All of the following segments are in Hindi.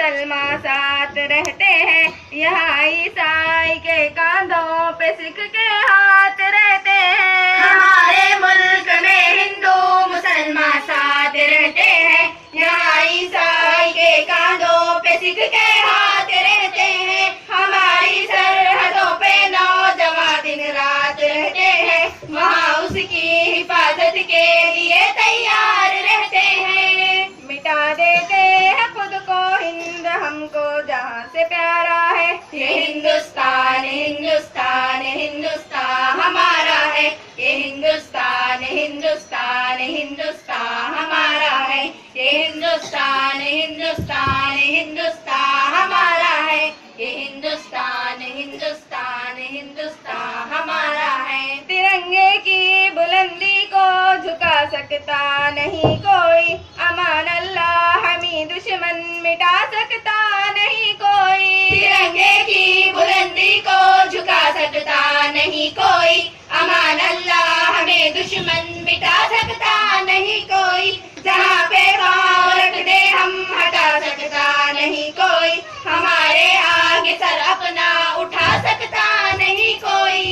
मुसलमान साथ रहते हैं। यहाँ ईसाई के कांधों पे सिख के हाथ रहते हैं। हमारे मुल्क में हिंदू मुसलमान साथ रहते हैं। यहाँ ईसाई के कांधों पे सिख के हाथ रहते हैं। हमारी सरहदों पे नौजवान दिन रात रहते हैं। वहाँ उसकी हिफाजत के लिए तैयार रहते हैं। मिटा देते हैं खुद को हिंद हमको जहाँ से प्यारा है। ये हिंदुस्तान हिंदुस्तान हिंदुस्तान हमारा है। ये हिंदुस्तान हिंदुस्तान हिंदुस्तान हमारा है। ये हिंदुस्तान हिंदुस्तान हिंदुस्तान हमारा है। ये हिंदुस्तान हिंदुस्तान हिंदुस्तान हमारा है। तिरंगे की बुलंदी को झुका सकता नहीं कोई। अमान अल्लाह हमी दुश्मन मिटा सकता नहीं कोई। तिरंगे की बुलंदी को झुका सकता नहीं कोई। अमान अल्लाह हमें दुश्मन मिटा सकता नहीं कोई। जहाँ पे पाँव रख दे हम हटा सकता नहीं कोई। हमारे आगे सर अपना उठा सकता नहीं कोई।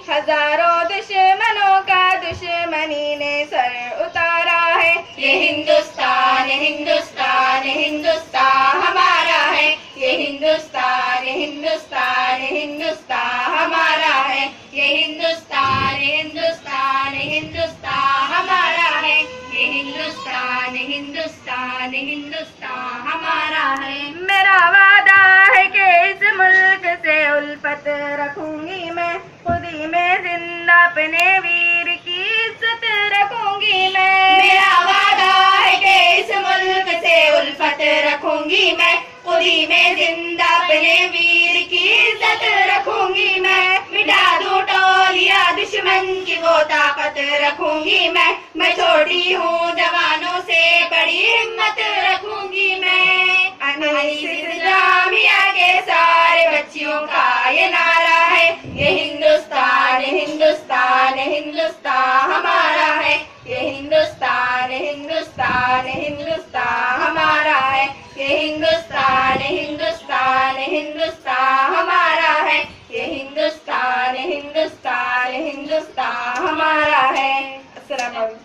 हजारों दुश्मनों का दुश्मनी ने सर उतारा है। ये हिंदुस्तान हिंदुस्तान हिंदुस्तान हमारा है। ये हिंदुस्तान हिंदुस्तान हिंदुस्तान हमारा है। ये हिंदुस्तान हिंदुस्तान हिंदुस्तान हमारा है। ये हिंदुस्तान हिंदुस्तान हिंदुस्तान हमारा है। मेरा वादा है कि इस मुल्क से उल्फत रखूंगी मैं। खुद ही में जिंदा अपने वीर की इज्जत रखूंगी मैं। मेरा वादा है कि इस मुल्क से उल्फत रखूंगी मैं। खुद ही में जिंदा अपने वीर की इज्जत रखूंगी मैं। मिटा दूं टोलियां दुश्मन की वो ताकत रखूंगी मैं। मैं छोटी हूँ जवानों से बड़ी हिम्मत रखूंगी मैं। जामिया के सारे बच्चियों का ये नारा है। ये हिंदुस्तान हिंदुस्तान हिंदुस्तान हमारा है। ये हिंदुस्तान हिंदुस्तान हिंदुस्तान हमारा है। ये हिंदुस्तान हिंदुस्तान हिंदुस्तान हमारा है। ये हिंदुस्तान हिंदुस्तान हिंदुस्तान हमारा है। अस्सलाम वालेकुम।